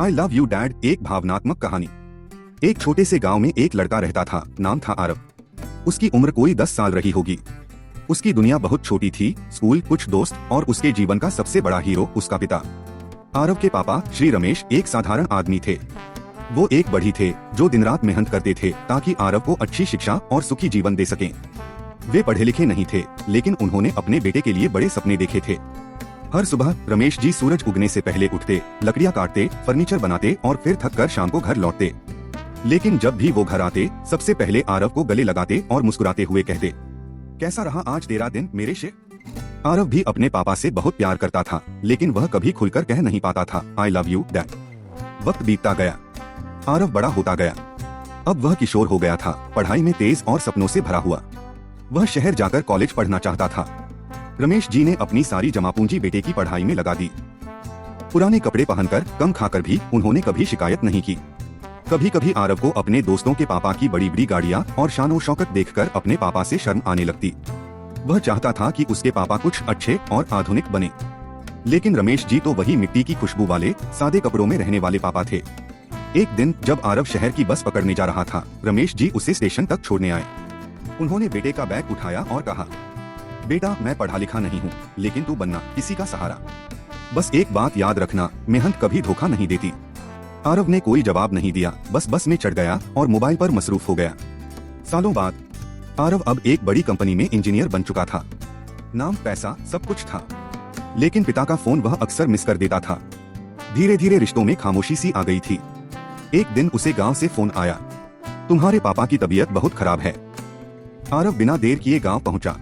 I love you dad एक भावनात्मक कहानी। एक छोटे से गांव में एक लड़का रहता था, नाम था आरव। उसकी उम्र कोई 10 साल रही होगी। उसकी दुनिया बहुत छोटी थी, स्कूल, कुछ दोस्त और उसके जीवन का सबसे बड़ा हीरो उसका पिता। आरव के पापा श्री रमेश एक साधारण आदमी थे। वो एक बढ़ी थे जो दिन रात मेहनत करते थे ताकि आरव को अच्छी शिक्षा और सुखी जीवन दे सकें। वे पढ़े लिखे नहीं थे, लेकिन उन्होंने अपने बेटे के लिए बड़े सपने देखे थे। हर सुबह रमेश जी सूरज उगने से पहले उठते, लकड़ियाँ काटते, फर्नीचर बनाते और फिर थक कर शाम को घर लौटते। लेकिन जब भी वो घर आते, सबसे पहले आरव को गले लगाते और मुस्कुराते हुए कहते, कैसा रहा आज तेरा दिन मेरे शेर। आरव भी अपने पापा से बहुत प्यार करता था, लेकिन वह कभी खुलकर कह नहीं पाता था आई लव यू डैड। वक्त बीतता गया, आरव बड़ा होता गया। अब वह किशोर हो गया था, पढ़ाई में तेज और सपनों से भरा हुआ। वह शहर जाकर कॉलेज पढ़ना चाहता था। रमेश जी ने अपनी सारी जमापूंजी बेटे की पढ़ाई में लगा दी। पुराने कपड़े पहनकर, कम खाकर भी उन्होंने कभी शिकायत नहीं की। कभी कभी आरव को अपने दोस्तों के पापा की बड़ी बड़ी गाड़ियाँ और शान और शौकत देखकर अपने पापा से शर्म आने लगती। वह चाहता था कि उसके पापा कुछ अच्छे और आधुनिक बने, लेकिन रमेश जी तो वही मिट्टी की खुशबू वाले सादे कपड़ों में रहने वाले पापा थे। एक दिन जब आरव शहर की बस पकड़ने जा रहा था, रमेश जी उसे स्टेशन तक छोड़ने आए। उन्होंने बेटे का बैग उठाया और कहा, बेटा मैं पढ़ा लिखा नहीं हूँ, लेकिन तू बनना किसी का सहारा। बस एक बात याद रखना, मेहनत कभी धोखा नहीं देती। आरव ने कोई जवाब नहीं दिया, बस में चढ़ गया और मोबाइल पर मसरूफ हो गया। सालों बाद आरव अब एक बड़ी कंपनी में इंजीनियर बन चुका था। नाम, पैसा, सब कुछ था, लेकिन पिता का फोन वह अक्सर मिस कर देता था। धीरे धीरे रिश्तों में खामोशी सी आ गई थी। एक दिन उसे गांव से फोन आया, तुम्हारे पापा की तबीयत बहुत खराब है। आरव बिना देर किए गांव पहुंचा।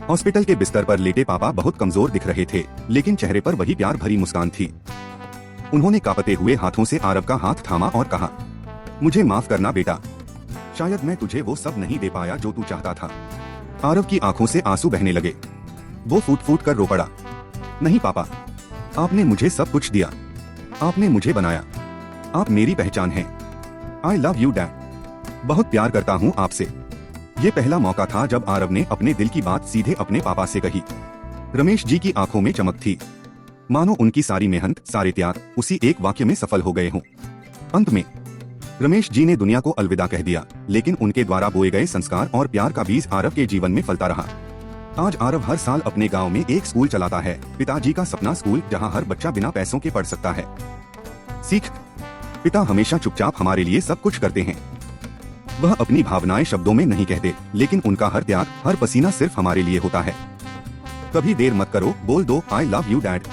हॉस्पिटल के बिस्तर पर लेटे पापा बहुत कमजोर दिख रहे थे, लेकिन चेहरे पर वही प्यार भरी मुस्कान थी। उन्होंने कांपते हुए हाथों से आरव का हाथ थामा और कहा, मुझे माफ करना बेटा, शायद मैं तुझे वो सब नहीं दे पाया जो तू चाहता था। आरव की आंखों से आंसू बहने लगे। वो फूट फूट कर रो पड़ा, नहीं पापा, आपने मुझे सब कुछ दिया, आपने मुझे बनाया, आप मेरी पहचान हैं। आई लव यू डैड, बहुत प्यार करता हूँ आपसे। ये पहला मौका था जब आरव ने अपने दिल की बात सीधे अपने पापा से कही। रमेश जी की आंखों में चमक थी, मानो उनकी सारी मेहनत, सारे त्याग उसी एक वाक्य में सफल हो गए हों। अंत में रमेश जी ने दुनिया को अलविदा कह दिया, लेकिन उनके द्वारा बोए गए संस्कार और प्यार का बीज आरव के जीवन में फलता रहा। आज आरव हर साल अपने गांव में एक स्कूल चलाता है, पिताजी का सपना स्कूल जहां हर बच्चा बिना पैसों के पढ़ सकता है। सीख, पिता हमेशा चुपचाप हमारे लिए सब कुछ करते हैं। वह अपनी भावनाएं शब्दों में नहीं कहते, लेकिन उनका हर त्याग, हर पसीना सिर्फ हमारे लिए होता है। कभी देर मत करो, बोल दो आई लव यू डैड।